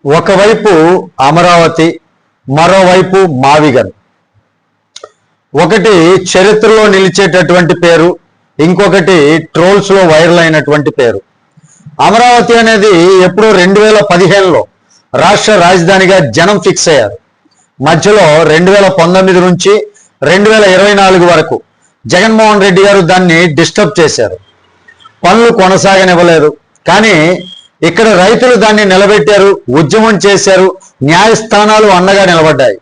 ఒకవైపు అమరావతి, మరోవైపు మావిగన్. ఒకటి చరిత్రలో నిలిచేటటువంటి పేరు, ఇంకొకటి ట్రోల్స్ లో వైరల్ అయినటువంటి పేరు. అమరావతి అనేది ఎప్పుడో 2015లో రాష్ట్ర రాజధానిగా జనం ఫిక్స్ అయ్యారు. మధ్యలో 2019 నుంచి 2024 వరకు జగన్మోహన్ రెడ్డి గారు దాన్ని డిస్టర్బ్ చేశారు. పనులు కొనసాగనివ్వలేదు. కానీ ఇక్కడ రైతులు దాన్ని నిలబెట్టారు, ఉద్యమం చేశారు, న్యాయస్థానాలు అండగా నిలబడ్డాయి.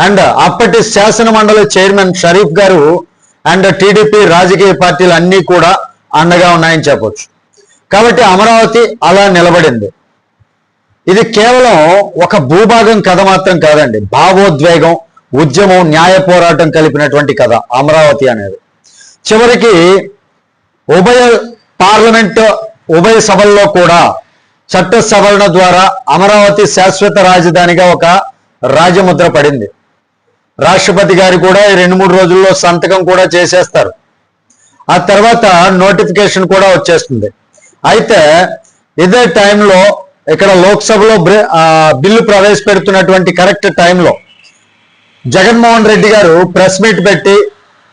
అండ్ అప్పటి శాసన మండలి చైర్మన్ షరీఫ్ గారు అండ్ టీడీపీ రాజకీయ పార్టీలు అన్నీ కూడా అండగా ఉన్నాయని చెప్పొచ్చు. కాబట్టి అమరావతి అలా నిలబడింది. ఇది కేవలం ఒక భూభాగం కథ మాత్రం కాదండి, భావోద్వేగం, ఉద్యమం, న్యాయ పోరాటం కలిపినటువంటి కథ అమరావతి అనేది. చివరికి ఉభయ సభల్లో కూడా చట్ట సవరణ ద్వారా అమరావతి శాశ్వత రాజధానిగా ఒక రాజముద్ర పడింది. రాష్ట్రపతి గారు కూడా 2-3 రోజుల్లో సంతకం కూడా చేసేస్తారు. ఆ తర్వాత నోటిఫికేషన్ కూడా వచ్చేస్తుంది. అయితే ఇదే టైంలో ఇక్కడ లోక్సభలో బిల్లు ప్రవేశపెడుతున్నటువంటి కరెక్ట్ టైంలో జగన్మోహన్ రెడ్డి గారు ప్రెస్ మీట్ పెట్టి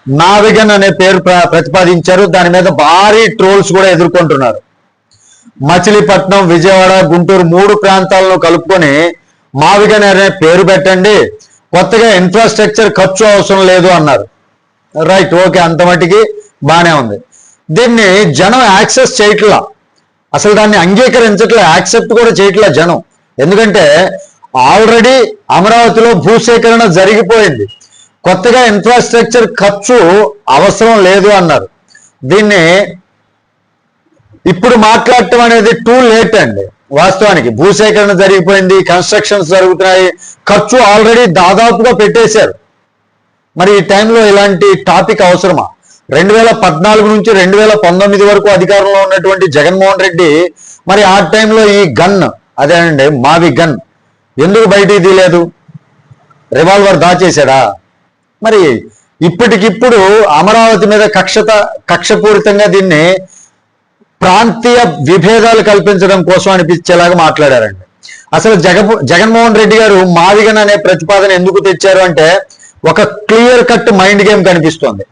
మావిగన్ అనే పేరు ప్రతిపాదించారు. దాని మీద భారీ ట్రోల్స్ కూడా ఎదుర్కొంటున్నారు. మచిలీపట్నం, విజయవాడ, గుంటూరు 3 ప్రాంతాలను కలుపుకొని మావిగన్ అనే పేరు పెట్టండి, కొత్తగా ఇన్ఫ్రాస్ట్రక్చర్ ఖర్చు అవసరం లేదు అన్నారు. రైట్, ఓకే, అంత మటుకి బాగానే ఉంది. దీన్ని జనం యాక్సెస్ చేయట్లా, అసలు దాన్ని అంగీకరించట్లే, యాక్సెప్ట్ కూడా చేయట్లా జనం. ఎందుకంటే ఆల్రెడీ అమరావతిలో భూసేకరణ జరిగిపోయింది, కొత్తగా ఇన్ఫ్రాస్ట్రక్చర్ ఖర్చు అవసరం లేదు అన్నారు. దీన్ని ఇప్పుడు మాట్లాడటం అనేది టూ లేట్ అండి. వాస్తవానికి భూసేకరణ జరిగిపోయింది, కన్స్ట్రక్షన్స్ జరుగుతున్నాయి, ఖర్చు ఆల్రెడీ దాదాపుగా పెట్టేశారు. మరి ఈ టైంలో ఇలాంటి టాపిక్ అవసరమా? 2014 నుంచి 2019 వరకు అధికారంలో ఉన్నటువంటి జగన్మోహన్ రెడ్డి మరి ఆ టైంలో ఈ గన్, అదేనండి మావి గన్, ఎందుకు బయటికి తీయలేదు? రివాల్వర్ దాచేశాడా? మరి ఇప్పటికిప్పుడు అమరావతి మీద కక్షపూరితంగా దీన్ని ప్రాంతీయ విభేదాలు కల్పించడం కోసం అనిపించేలాగా మాట్లాడారండి. అసలు జగన్మోహన్ రెడ్డి గారు మావిగన్ అనే ప్రతిపాదన ఎందుకు తెచ్చారు అంటే ఒక క్లియర్ కట్ మైండ్ గేమ్ కనిపిస్తోంది.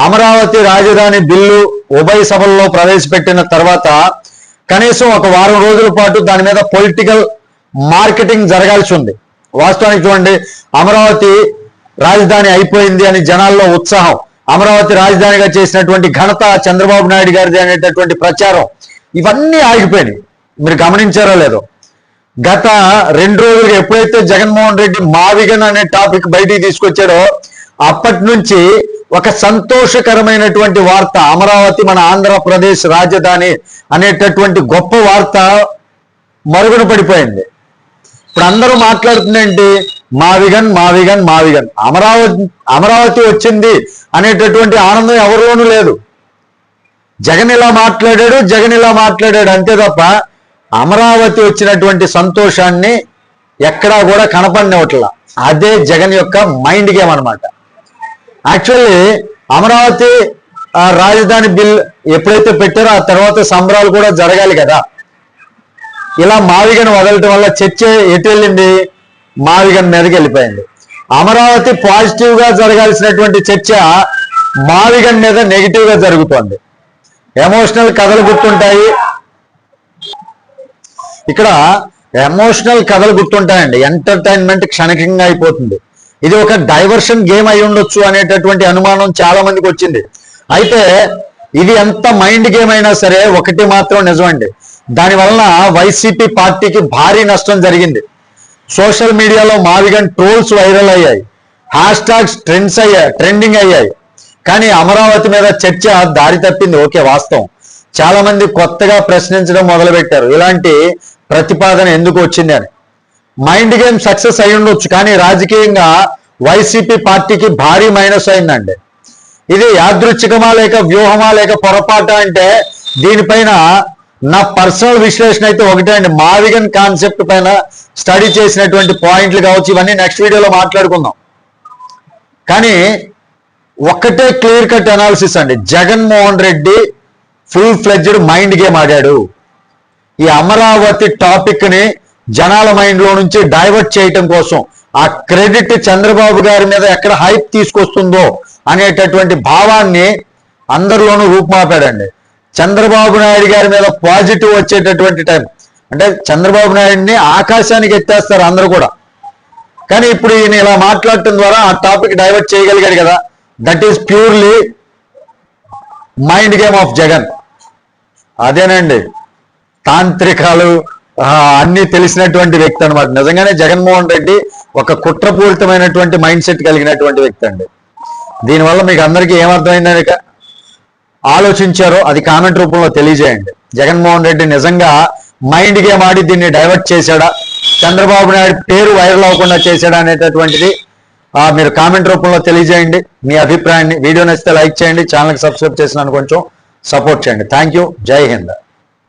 అమరావతి రాజధాని బిల్లు ఉభయ సభల్లో ప్రవేశపెట్టిన తర్వాత కనీసం ఒక వారం రోజుల పాటు దాని మీద పొలిటికల్ మార్కెటింగ్ జరగాల్సి ఉంది. వాస్తవానికి చూడండి, అమరావతి రాజధాని అయిపోయింది అని జనాల్లో ఉత్సాహం, అమరావతి రాజధానిగా చేసినటువంటి ఘనత చంద్రబాబు నాయుడు గారిది అనేటటువంటి ప్రచారం, ఇవన్నీ ఆగిపోయినాయి. మీరు గమనించారో లేదో, గత 2 రోజులుగా ఎప్పుడైతే జగన్మోహన్ రెడ్డి మావిగన్ అనే టాపిక్ బయటికి తీసుకొచ్చాడో అప్పటి నుంచి ఒక సంతోషకరమైనటువంటి వార్త, అమరావతి మన ఆంధ్రప్రదేశ్ రాజధాని అనేటటువంటి గొప్ప వార్త మరుగున పడిపోయింది. ఇప్పుడు అందరూ మాట్లాడుతుందేంటి? మావిగన్ మావిగన్ మావిగన్, అమరావతి వచ్చింది అనేటటువంటి ఆనందం ఎవరిలోనూ లేదు. జగన్ ఇలా మాట్లాడాడు అంతే తప్ప అమరావతి వచ్చినటువంటి సంతోషాన్ని ఎక్కడా కూడా కనపడినట్ల. అదే జగన్ యొక్క మైండ్ గేమ్ అనమాట. యాక్చువల్లీ అమరావతి రాజధాని బిల్ ఎప్పుడైతే పెట్టారో ఆ తర్వాత సంబరాలు కూడా జరగాలి కదా. ఇలా మావిగన్ వదలటం వల్ల చర్చ ఎటు వెళ్ళింది? మావిగన్ మీదకి వెళ్ళిపోయింది. అమరావతి పాజిటివ్ గా జరగాల్సినటువంటి చర్చ మావిగన్ మీద నెగిటివ్ గా జరుగుతోంది. ఎమోషనల్ కథలు గుర్తుంటాయి, ఇక్కడ ఎమోషనల్ కథలు గుర్తుంటాయండి. ఎంటర్టైన్మెంట్ క్షణికంగా అయిపోతుంది. ఇది ఒక డైవర్షన్ గేమ్ అయి ఉండొచ్చు అనేటటువంటి అనుమానం చాలా మందికి వచ్చింది. అయితే ఇది ఎంత మైండ్ గేమ్ అయినా సరే ఒకటి మాత్రం నిజమండి, దానివలన వైసీపీ పార్టీకి భారీ నష్టం జరిగింది. సోషల్ మీడియాలో మావిగన్ ట్రోల్స్ వైరల్ అయ్యాయి, హ్యాష్ ట్యాగ్స్ ట్రెండింగ్ అయ్యాయి. కానీ అమరావతి మీద చర్చ దారి తప్పింది. ఓకే, వాస్తవం. చాలా మంది కొత్తగా ప్రశ్నించడం మొదలుపెట్టారు, ఇలాంటి ప్రతిపాదన ఎందుకు వచ్చింది అని. మైండ్ గేమ్ సక్సెస్ అయి ఉండొచ్చు, కానీ రాజకీయంగా వైసీపీ పార్టీకి భారీ మైనస్ అయిందండి. ఇది యాదృచ్ఛికమా లేక వ్యూహమా లేక పొరపాట అంటే దీనిపైన నా పర్సనల్ విశ్లేషణ అయితే ఒకటే అండి. మావిగన్ కాన్సెప్ట్ పైన స్టడీ చేసినటువంటి పాయింట్లు కావచ్చు, ఇవన్నీ నెక్స్ట్ వీడియోలో మాట్లాడుకుందాం. కానీ ఒక్కటే క్లియర్ కట్ అనాలిసిస్ అండి, Jaganmohan Reddy full fledged mind game ఆడాడు. ఈ అమరావతి టాపిక్ ని జనాల మైండ్ లో నుంచి డైవర్ట్ చేయటం కోసం ఆ క్రెడిట్ చంద్రబాబు గారి మీద ఎక్కడ హైప్ తీసుకొస్తుందో అనేటటువంటి భావాన్ని అందరిలోనూ రూపుమాపాడండి. చంద్రబాబు నాయుడు గారి మీద పాజిటివ్ వచ్చేటటువంటి టైం అంటే చంద్రబాబు నాయుడిని ఆకాశానికి ఎత్తేస్తారు అందరూ కూడా. కానీ ఇప్పుడు ఈయన ఇలా మాట్లాడటం ద్వారా ఆ టాపిక్ డైవర్ట్ చేయగలిగాడు కదా. That is purely mind game of Jagan. అదేనండి, తాంత్రికాలు అన్ని తెలిసినటువంటి వ్యక్తి అనమాట. నిజంగానే జగన్మోహన్ రెడ్డి ఒక కుట్రపూరితమైనటువంటి మైండ్ సెట్ కలిగినటువంటి వ్యక్తి అండి. దీనివల్ల మీకు అందరికీ ఏమర్థమైందని ఆలోచించారో అది కామెంట్ రూపంలో తెలియజేయండి. జగన్మోహన్ రెడ్డి నిజంగా మైండ్ గేమ్ ఆడి దీన్ని డైవర్ట్ చేశాడా, చంద్రబాబు నాయుడు పేరు వైరల్ అవ్వకుండా చేశాడా అనేటటువంటిది మీరు కామెంట్ రూపంలో తెలియజేయండి మీ అభిప్రాయాన్ని. వీడియో నచ్చితే లైక్ చేయండి, ఛానల్కి సబ్స్క్రైబ్ చేసినాను కొంచెం సపోర్ట్ చేయండి. Thank you. జై హింద్.